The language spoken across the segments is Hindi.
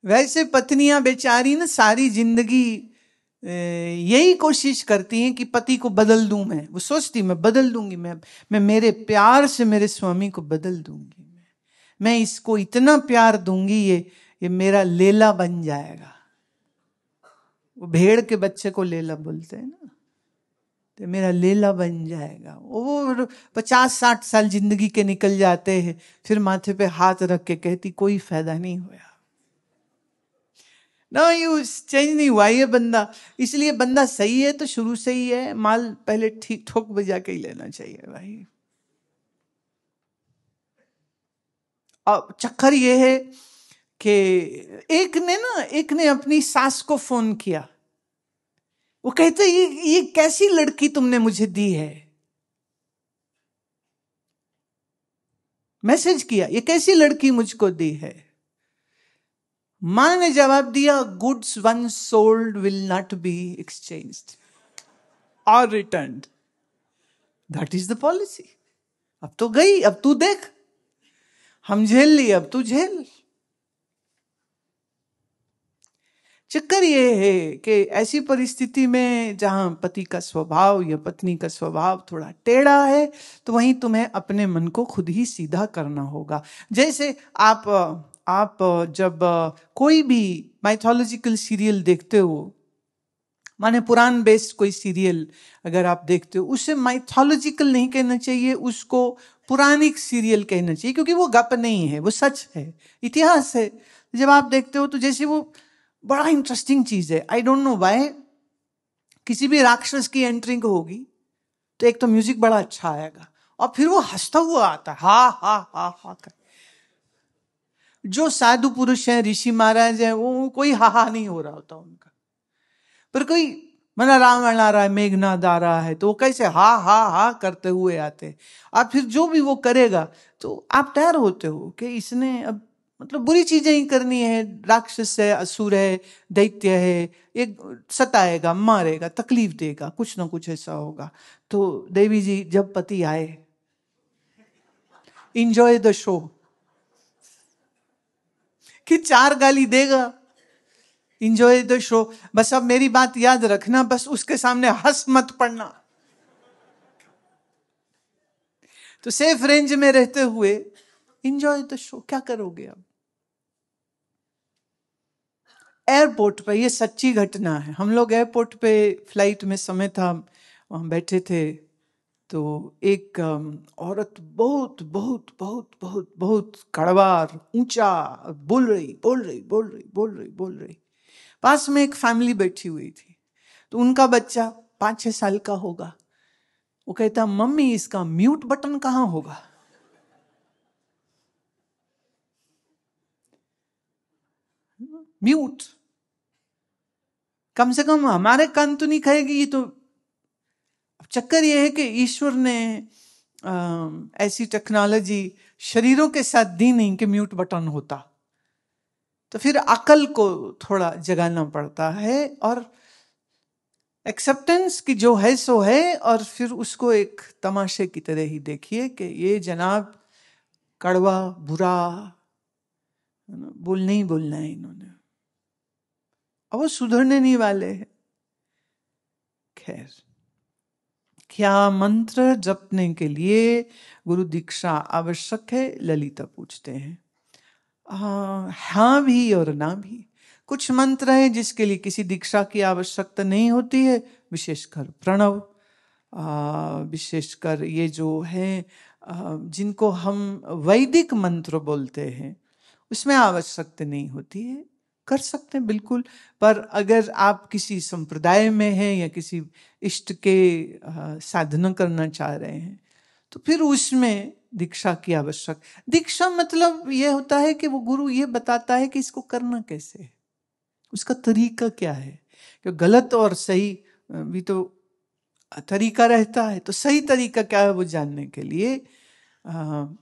वैसे पत्नियां बेचारी ना सारी जिंदगी यही कोशिश करती हैं कि पति को बदल दूं। वो सोचती मैं बदल दूंगी, मैं मेरे प्यार से मेरे स्वामी को बदल दूंगी, मैं इसको इतना प्यार दूंगी, ये मेरा लेला बन जाएगा। वो भेड़ के बच्चे को लेला बोलते हैं ना, तो मेरा लेला बन जाएगा। वो 50-60 साल जिंदगी के निकल जाते हैं, फिर माथे पे हाथ रख के कहती कोई फायदा नहीं हुआ, ना यूज, चेंज नहीं हुआ ये बंदा। इसलिए बंदा सही है तो शुरू से ही है, माल पहले ठीक ठोक बजा के ही लेना चाहिए भाई। अब चक्कर ये है कि एक ने अपनी सास को फोन किया। वो कहते ये कैसी लड़की तुमने मुझे दी है। मैसेज किया, ये कैसी लड़की मुझको दी है। मां ने जवाब दिया, goods once sold will not be exchanged और returned, that is the policy. अब तो गई, अब तू देख, हम झेल लिए, अब तू झेल। चक्कर ये है कि ऐसी परिस्थिति में जहां पति का स्वभाव या पत्नी का स्वभाव थोड़ा टेढ़ा है, तो वहीं तुम्हें अपने मन को खुद ही सीधा करना होगा। जैसे आप जब कोई भी माइथोलॉजिकल सीरियल देखते हो, माने पुराण बेस्ड कोई सीरियल अगर आप देखते हो, उसे माइथोलॉजिकल नहीं कहना चाहिए, उसको पुराणिक सीरियल कहना चाहिए, क्योंकि वो गप नहीं है, वो सच है, इतिहास है। जब आप देखते हो तो जैसे वो बड़ा इंटरेस्टिंग चीज है। आई डोंट नो व्हाई, किसी भी राक्षस की एंट्रिंग होगी तो एक तो म्यूजिक बड़ा अच्छा आएगा, और फिर वो हंसता हुआ आता है, हा हा हा हा कर। जो साधु पुरुष हैं, ऋषि महाराज हैं, वो कोई हा हा नहीं हो रहा होता उनका। पर कोई मना रावण आ रहा है, मेघनाद आ रहा है, तो वो कैसे हा हा हा करते हुए आते हैं। और फिर जो भी वो करेगा तो आप तैयार होते हो कि इसने अब मतलब बुरी चीजें ही करनी है, राक्षस है, असुर है, दैत्य है, एक सताएगा, मारेगा, तकलीफ देगा, कुछ ना कुछ ऐसा होगा। तो देवी जी जब पति आए, इंजॉय द शो, कि 4 गाली देगा, इंजॉय द शो। बस अब मेरी बात याद रखना, बस उसके सामने हंस मत पड़ना। तो सेफ रेंज में रहते हुए इंजॉय द शो। क्या करोगे अब? एयरपोर्ट पे, ये सच्ची घटना है, हम लोग एयरपोर्ट पे फ्लाइट में समय था, वहां बैठे थे, तो एक औरत बहुत बहुत बहुत बहुत बहुत कड़वा ऊंचा बोल रही। पास में एक फैमिली बैठी हुई थी, तो उनका बच्चा 5-6 साल का होगा। वो कहता, मम्मी इसका म्यूट बटन कहां होगा? म्यूट, कम से कम हमारे कान तो नहीं खाएगी ये तो। चक्कर ये है कि ईश्वर ने ऐसी टेक्नोलॉजी शरीरों के साथ दी नहीं कि म्यूट बटन होता, तो फिर अकल को थोड़ा जगाना पड़ता है, और एक्सेप्टेंस की जो है सो है, और फिर उसको एक तमाशे की तरह ही देखिए कि ये जनाब कड़वा बुरा नहीं बोलना है इन्होंने, और वो सुधरने नहीं वाले हैं। खैर, क्या मंत्र जपने के लिए गुरु दीक्षा आवश्यक है? ललिता पूछते हैं। हाँ भी और ना भी। कुछ मंत्र हैं जिसके लिए किसी दीक्षा की आवश्यकता नहीं होती है, विशेषकर प्रणव, विशेषकर ये जो है जिनको हम वैदिक मंत्र बोलते हैं, उसमें आवश्यकता नहीं होती है, कर सकते हैं बिल्कुल। पर अगर आप किसी संप्रदाय में हैं या किसी इष्ट के साधना करना चाह रहे हैं, तो फिर उसमें दीक्षा की आवश्यक। दीक्षा मतलब यह होता है कि वो गुरु ये बताता है कि इसको करना कैसे है, उसका तरीका क्या है। क्योंकि गलत और सही भी तो तरीका रहता है, तो सही तरीका क्या है वो जानने के लिए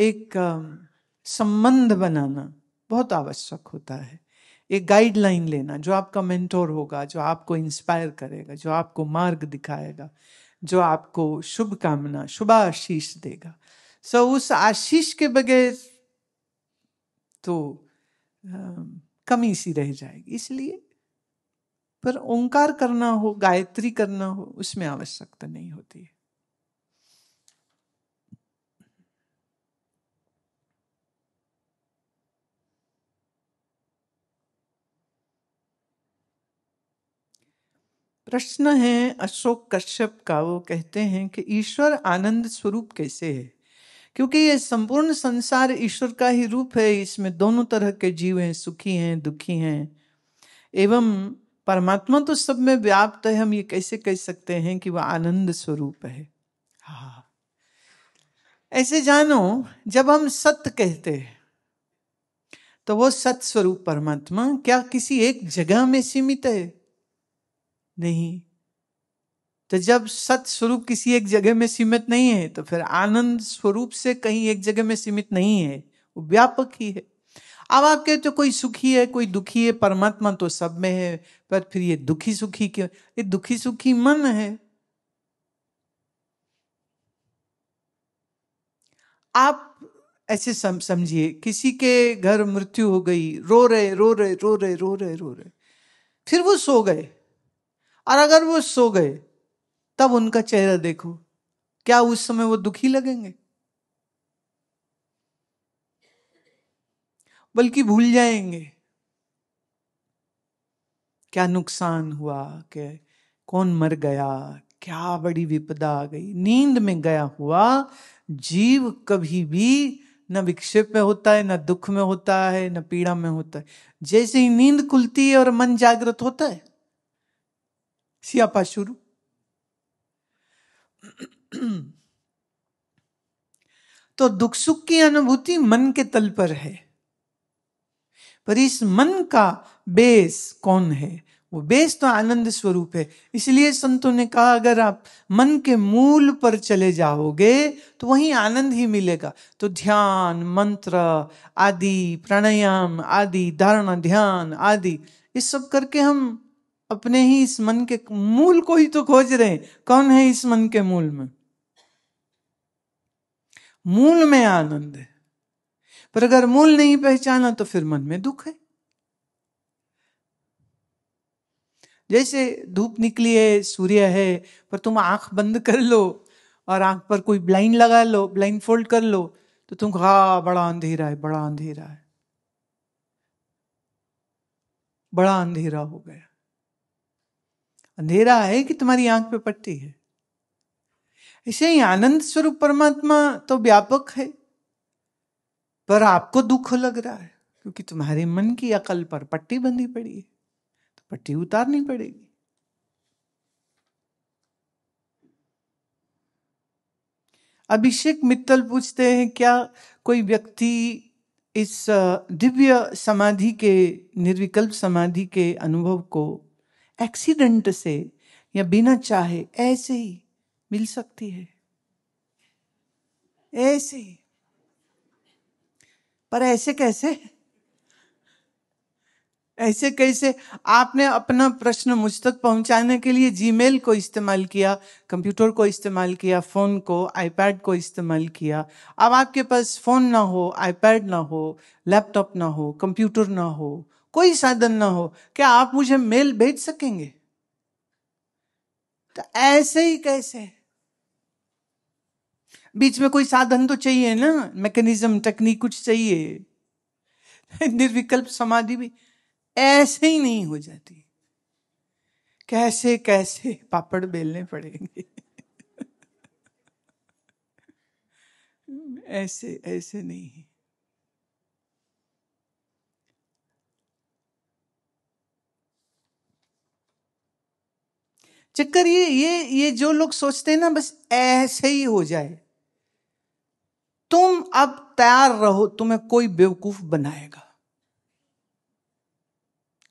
एक संबंध बनाना बहुत आवश्यक होता है। एक गाइडलाइन लेना, जो आपका मेंटोर होगा, जो आपको इंस्पायर करेगा, जो आपको मार्ग दिखाएगा, जो आपको शुभकामना, शुभ आशीष देगा। उस आशीष के बगैर तो कमी सी रह जाएगी। इसलिए पर ओंकार करना हो, गायत्री करना हो, उसमें आवश्यकता नहीं होती है। प्रश्न है अशोक कश्यप का। वो कहते हैं कि ईश्वर आनंद स्वरूप कैसे है? क्योंकि ये संपूर्ण संसार ईश्वर का ही रूप है, इसमें दोनों तरह के जीव हैं, सुखी हैं, दुखी हैं, एवं परमात्मा तो सब में व्याप्त है। हम ये कैसे कह सकते हैं कि वह आनंद स्वरूप है? हाँ, ऐसे जानो, जब हम सत्य कहते हैं तो वो सत्य स्वरूप परमात्मा क्या किसी एक जगह में सीमित है? नहीं। तो जब सत्य स्वरूप किसी एक जगह में सीमित नहीं है, तो फिर आनंद स्वरूप से कहीं एक जगह में सीमित नहीं है, वो व्यापक ही है। अब आप कहते हो कोई सुखी है, कोई दुखी है, परमात्मा तो सब में है, पर फिर ये दुखी सुखी क्यों? ये दुखी सुखी मन है। आप ऐसे समझिए, किसी के घर मृत्यु हो गई, रो रहे रो रहे रो रहे रो रहे रो रहे, फिर वो सो गए, और अगर वो सो गए तब उनका चेहरा देखो, क्या उस समय वो दुखी लगेंगे? बल्कि भूल जाएंगे क्या नुकसान हुआ, क्या कौन मर गया, क्या बड़ी विपदा आ गई। नींद में गया हुआ जीव कभी भी न विक्षेप में होता है, न दुख में होता है, न पीड़ा में होता है। जैसे ही नींद खुलती है और मन जागृत होता है, सियापा शुरू। तो दुख सुख की अनुभूति मन के तल पर है, पर इस मन का बेस कौन है? वो बेस तो आनंद स्वरूप है। इसलिए संतों ने कहा, अगर आप मन के मूल पर चले जाओगे तो वहीं आनंद ही मिलेगा। तो ध्यान, मंत्र आदि, प्राणायाम आदि, धारणा ध्यान आदि, इस सब करके हम अपने ही इस मन के मूल को ही तो खोज रहे हैं। कौन है इस मन के मूल में? मूल में आनंद है। पर अगर मूल नहीं पहचाना तो फिर मन में दुख है। जैसे धूप निकली है, सूर्य है, पर तुम आंख बंद कर लो और आंख पर कोई ब्लाइंड लगा लो, ब्लाइंड फोल्ड कर लो, तो तुम हाँ बड़ा अंधेरा है, बड़ा अंधेरा है, बड़ा अंधेरा हो गया। अंधेरा है कि तुम्हारी आंख पे पट्टी है। ऐसे ही आनंद स्वरूप परमात्मा तो व्यापक है, पर आपको दुख लग रहा है क्योंकि तुम्हारे मन की अकल पर पट्टी बंधी पड़ी है, तो पट्टी उतारनी पड़ेगी। अभिषेक मित्तल पूछते हैं, क्या कोई व्यक्ति इस दिव्य समाधि के, निर्विकल्प समाधि के अनुभव को एक्सीडेंट से या बिना चाहे ऐसे ही मिल सकती है? ऐसे ही? पर ऐसे कैसे? ऐसे कैसे? आपने अपना प्रश्न मुझ तक पहुंचाने के लिए जीमेल को इस्तेमाल किया, कंप्यूटर को इस्तेमाल किया, फोन को, आईपैड को इस्तेमाल किया। अब आपके पास फोन ना हो, आईपैड ना हो, लैपटॉप ना हो, कंप्यूटर ना हो, कोई साधन ना हो, क्या आप मुझे मेल भेज सकेंगे? तो ऐसे ही कैसे? बीच में कोई साधन तो चाहिए ना, मैकेनिज्म, टेक्निक कुछ चाहिए। निर्विकल्प समाधि भी ऐसे ही नहीं हो जाती। कैसे कैसे पापड़ बेलने पड़ेंगे। ऐसे ऐसे नहीं। चक्कर ये जो लोग सोचते हैं ना बस ऐसे ही हो जाए, तुम अब तैयार रहो, तुम्हें कोई बेवकूफ बनाएगा।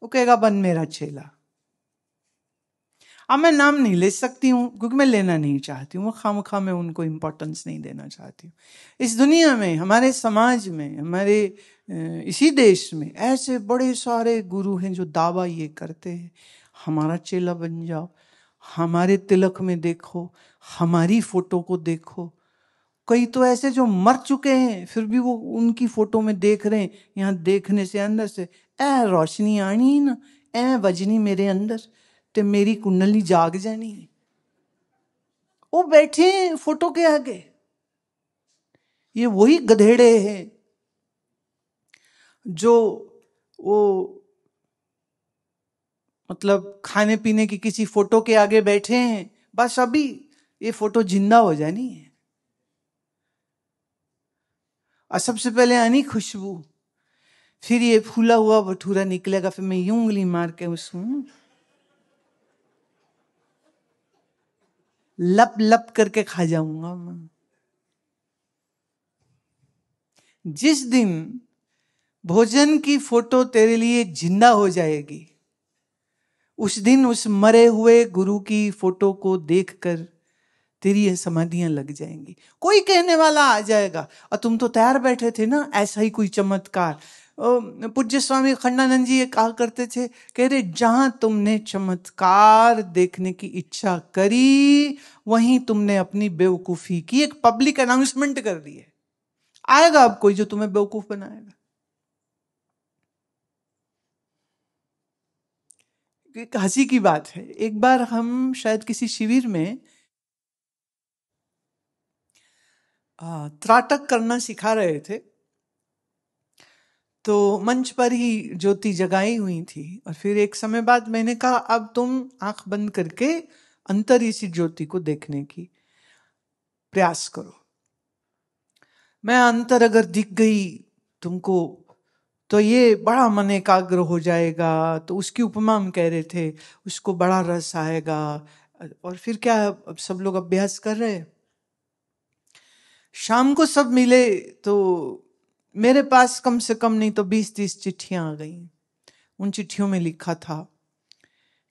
वो कहेगा बन मेरा चेला। अब मैं नाम नहीं ले सकती हूं क्योंकि मैं लेना नहीं चाहती हूँ, वो खामखा मैं उनको इंपॉर्टेंस नहीं देना चाहती हूँ। इस दुनिया में, हमारे समाज में, हमारे इसी देश में ऐसे बड़े सारे गुरु हैं जो दावा ये करते हैं, हमारा चेला बन जाओ, हमारे तिलक में देखो, हमारी फोटो को देखो, कई तो ऐसे जो मर चुके हैं फिर भी वो उनकी फोटो में देख रहे हैं, यहाँ देखने से अंदर से ऐ रोशनी आनी ना, ऐ वजनी मेरे अंदर ते मेरी कुंडली जाग जानी। वो बैठे हैं फोटो के आगे। ये वही गधेड़े हैं जो वो मतलब खाने पीने की किसी फोटो के आगे बैठे हैं, बस अभी ये फोटो जिंदा हो जानी है। और सबसे पहले आनी खुशबू, फिर ये फूला हुआ भटूरा निकलेगा, फिर मैं यूं उंगली मार के उसमें लप लप करके खा जाऊंगा मैं। जिस दिन भोजन की फोटो तेरे लिए जिंदा हो जाएगी, उस दिन उस मरे हुए गुरु की फोटो को देखकर तेरी ये समाधियां लग जाएंगी। कोई कहने वाला आ जाएगा, और तुम तो तैयार बैठे थे ना ऐसा ही कोई चमत्कार। पूज्य स्वामी खंडानंद जी ये कहा करते थे, कह रहे जहां तुमने चमत्कार देखने की इच्छा करी वहीं तुमने अपनी बेवकूफी की। एक पब्लिक अनाउंसमेंट कर दी है, आएगा अब कोई जो तुम्हें बेवकूफ बनाएगा। एक हंसी की बात है, एक बार हम शायद किसी शिविर में त्राटक करना सिखा रहे थे, तो मंच पर ही ज्योति जगाई हुई थी, और फिर एक समय बाद मैंने कहा अब तुम आंख बंद करके अंतर इसी ज्योति को देखने की प्रयास करो। मैं अंतर अगर दिख गई तुमको तो ये बड़ा मन एकाग्र हो जाएगा, तो उसकी उपमा हम कह रहे थे, उसको बड़ा रस आएगा। और फिर क्या, अब सब लोग अभ्यास कर रहे हैं। शाम को सब मिले तो मेरे पास कम से कम नहीं तो 20-30 चिट्ठियां आ गई। उन चिट्ठियों में लिखा था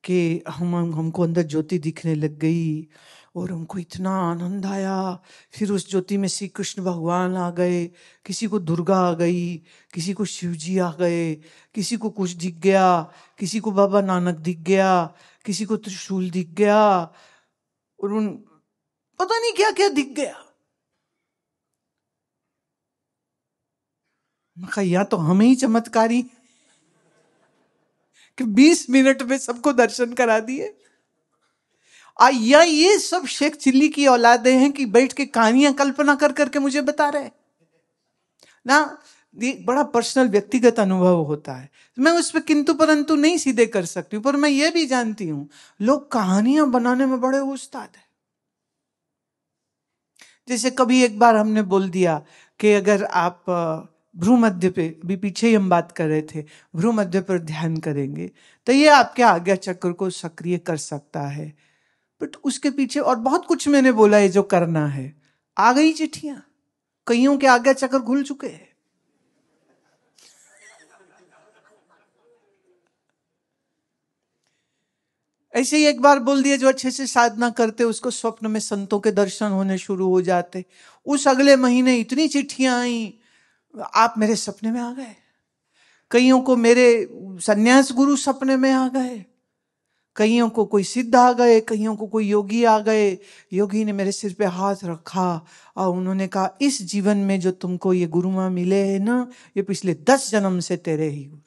कि हमको अंदर ज्योति दिखने लग गई और हमको इतना आनंद आया। फिर उस ज्योति में श्री कृष्ण भगवान आ गए, किसी को दुर्गा आ गई, किसी को शिव जी आ गए, किसी को कुछ दिख गया, किसी को बाबा नानक दिख गया, किसी को त्रिशूल दिख गया, और उन पता नहीं क्या क्या दिख गया। या तो हमें ही चमत्कारी कि 20 मिनट में सबको दर्शन करा दिए, या ये सब शेख चिल्ली की औलादे हैं कि बैठ के कहानियां कल्पना कर करके मुझे बता रहे ना। ये बड़ा पर्सनल व्यक्तिगत अनुभव होता है, मैं उस पर किंतु परंतु नहीं सीधे कर सकती हूं, पर मैं ये भी जानती हूं लोग कहानियां बनाने में बड़े उस्ताद हैं। जैसे कभी एक बार हमने बोल दिया कि अगर आप भ्रू मध्य पे, भी पीछे ही हम बात कर रहे थे, भ्रू मध्य पर ध्यान करेंगे तो ये आपके आज्ञा चक्र को सक्रिय कर सकता है। बट उसके पीछे और बहुत कुछ मैंने बोला है जो करना है। आ गई चिट्ठियां, कईयों के आज्ञा चक्र खुल चुके हैं। ऐसे ही एक बार बोल दिया, जो अच्छे से साधना करते उसको स्वप्न में संतों के दर्शन होने शुरू हो जाते। उस अगले महीने इतनी चिट्ठियां आई, आप मेरे सपने में आ गए। कईयों को मेरे सन्यास गुरु सपने में आ गए, कईयों को कोई सिद्ध आ गए, कईयों को कोई योगी आ गए। योगी ने मेरे सिर पे हाथ रखा और उन्होंने कहा इस जीवन में जो तुमको ये गुरु माँ मिले हैं ना, ये पिछले 10 जन्म से तेरे ही गुरु है।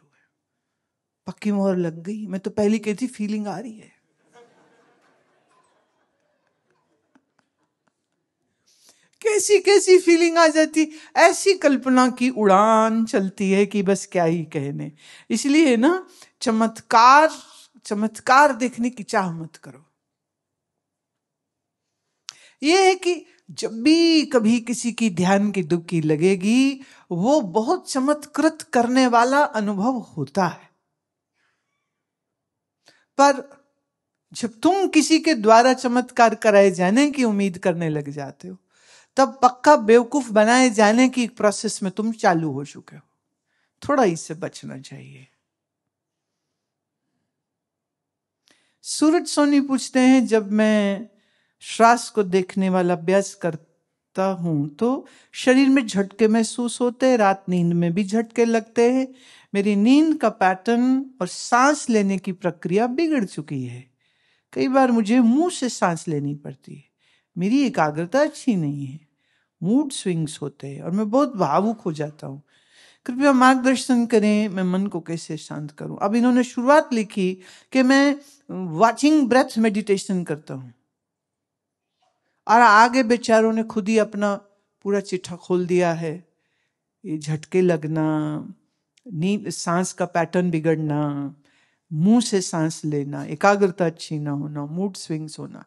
पक्की मोहर लग गई। मैं तो पहली कहती फीलिंग आ रही है। कैसी कैसी फीलिंग आ जाती, ऐसी कल्पना की उड़ान चलती है कि बस क्या ही कहने। इसलिए ना चमत्कार देखने की चाह मत करो। यह है कि जब भी कभी किसी की ध्यान की डुबकी लगेगी, वो बहुत चमत्कृत करने वाला अनुभव होता है। पर जब तुम किसी के द्वारा चमत्कार कराए जाने की उम्मीद करने लग जाते हो, तब पक्का बेवकूफ बनाए जाने की प्रोसेस में तुम चालू हो चुके हो। थोड़ा इससे बचना चाहिए। सूरज सोनी पूछते हैं, जब मैं श्वास को देखने वाला अभ्यास करता हूं तो शरीर में झटके महसूस होते हैं, रात नींद में भी झटके लगते हैं। मेरी नींद का पैटर्न और सांस लेने की प्रक्रिया बिगड़ चुकी है। कई बार मुझे मुंह से सांस लेनी पड़ती है। मेरी एकाग्रता अच्छी नहीं है। मूड स्विंग्स होते हैं और मैं बहुत भावुक हो जाता हूँ। कृपया मार्गदर्शन करें, मैं मन को कैसे शांत करूं। अब इन्होंने शुरुआत लिखी कि मैं वाचिंग ब्रेथ मेडिटेशन करता हूं, और आगे बेचारों ने खुद ही अपना पूरा चिट्ठा खोल दिया है। ये झटके लगना, नींद, सांस का पैटर्न बिगड़ना, मुंह से सांस लेना, एकाग्रता अच्छी ना होना, मूड स्विंग्स होना।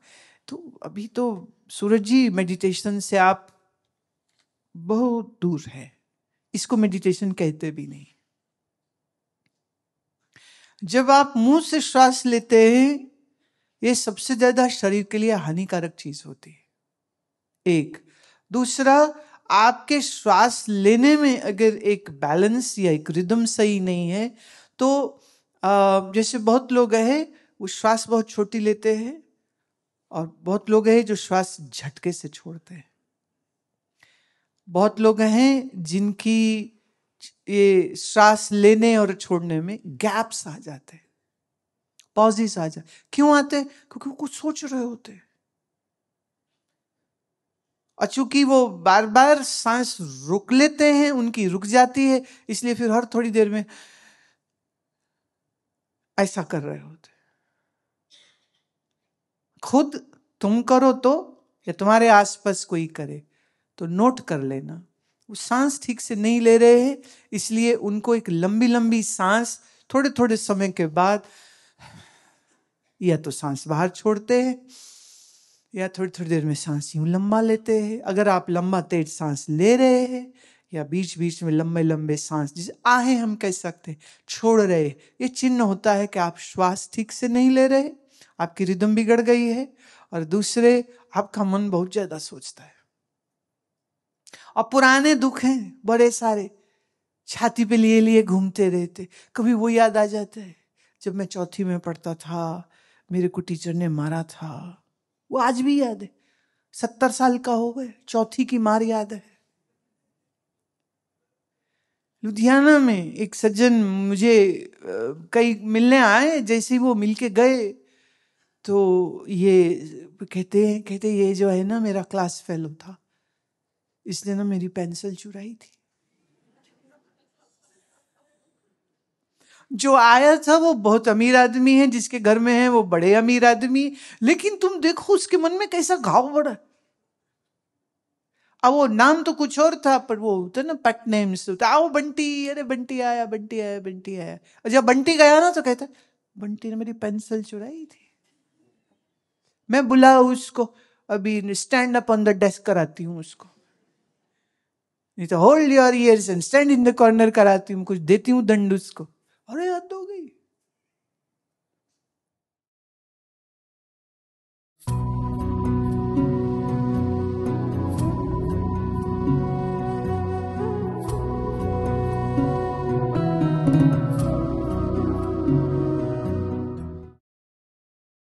तो अभी तो सूरज जी मेडिटेशन से आप बहुत दूर है, इसको मेडिटेशन कहते भी नहीं। जब आप मुंह से श्वास लेते हैं, ये सबसे ज्यादा शरीर के लिए हानिकारक चीज होती है। एक दूसरा, आपके श्वास लेने में अगर एक बैलेंस या एक रिदम सही नहीं है तो जैसे बहुत लोग हैं वो श्वास बहुत छोटी लेते हैं, और बहुत लोग हैं जो श्वास झटके से छोड़ते हैं। बहुत लोग हैं जिनकी ये श्वास लेने और छोड़ने में गैप्स आ जाते हैं, पॉजेस आ जाते। क्यों आते हैं? क्योंकि वो कुछ सोच रहे होते हैं, और चूंकि वो बार बार सांस रोक लेते हैं, उनकी रुक जाती है, इसलिए फिर हर थोड़ी देर में ऐसा कर रहे होते। खुद तुम करो तो, या तुम्हारे आसपास कोई करे तो नोट कर लेना, वो सांस ठीक से नहीं ले रहे हैं, इसलिए उनको एक लंबी लंबी सांस थोड़े थोड़े समय के बाद या तो सांस बाहर छोड़ते हैं या थोड़ी थोड़ी देर में सांस यूं लंबा लेते हैं। अगर आप लंबा तेज सांस ले रहे हैं या बीच बीच में लंबे लंबे सांस, जिसे आहें हम कह सकते हैं, छोड़ रहे, ये चिन्ह होता है कि आप श्वास ठीक से नहीं ले रहे, आपकी रिदम बिगड़ गई है। और दूसरे, आपका मन बहुत ज्यादा सोचता है, और पुराने दुख हैं बड़े सारे, छाती पे लिए लिए घूमते रहते। कभी वो याद आ जाता है, जब मैं चौथी में पढ़ता था मेरे को टीचर ने मारा था, वो आज भी याद है। 70 साल का हो गए, चौथी की मार याद है। लुधियाना में एक सज्जन मुझे कई मिलने आए, जैसे ही वो मिलके गए तो ये कहते ये जो है ना मेरा क्लास फेलो था, इसने ना मेरी पेंसिल चुराई थी। जो आया था वो बहुत अमीर आदमी है, जिसके घर में है वो बड़े अमीर आदमी, लेकिन तुम देखो उसके मन में कैसा घाव पड़ा। अब वो नाम तो कुछ और था, पर वो होता ना पेट नेम्स, आओ बंटी, अरे बंटी आया, बंटी आया, बंटी आया। और जब बंटी गया ना तो कहता बंटी ने मेरी पेंसिल चुराई थी। मैं बुलाऊं उसको, अभी stand up on the desk कराती हूँ उसको, नहीं तो hold your ears and stand in the corner कराती हूँ, कुछ देती हूँ दंड उसको। अरे यार तो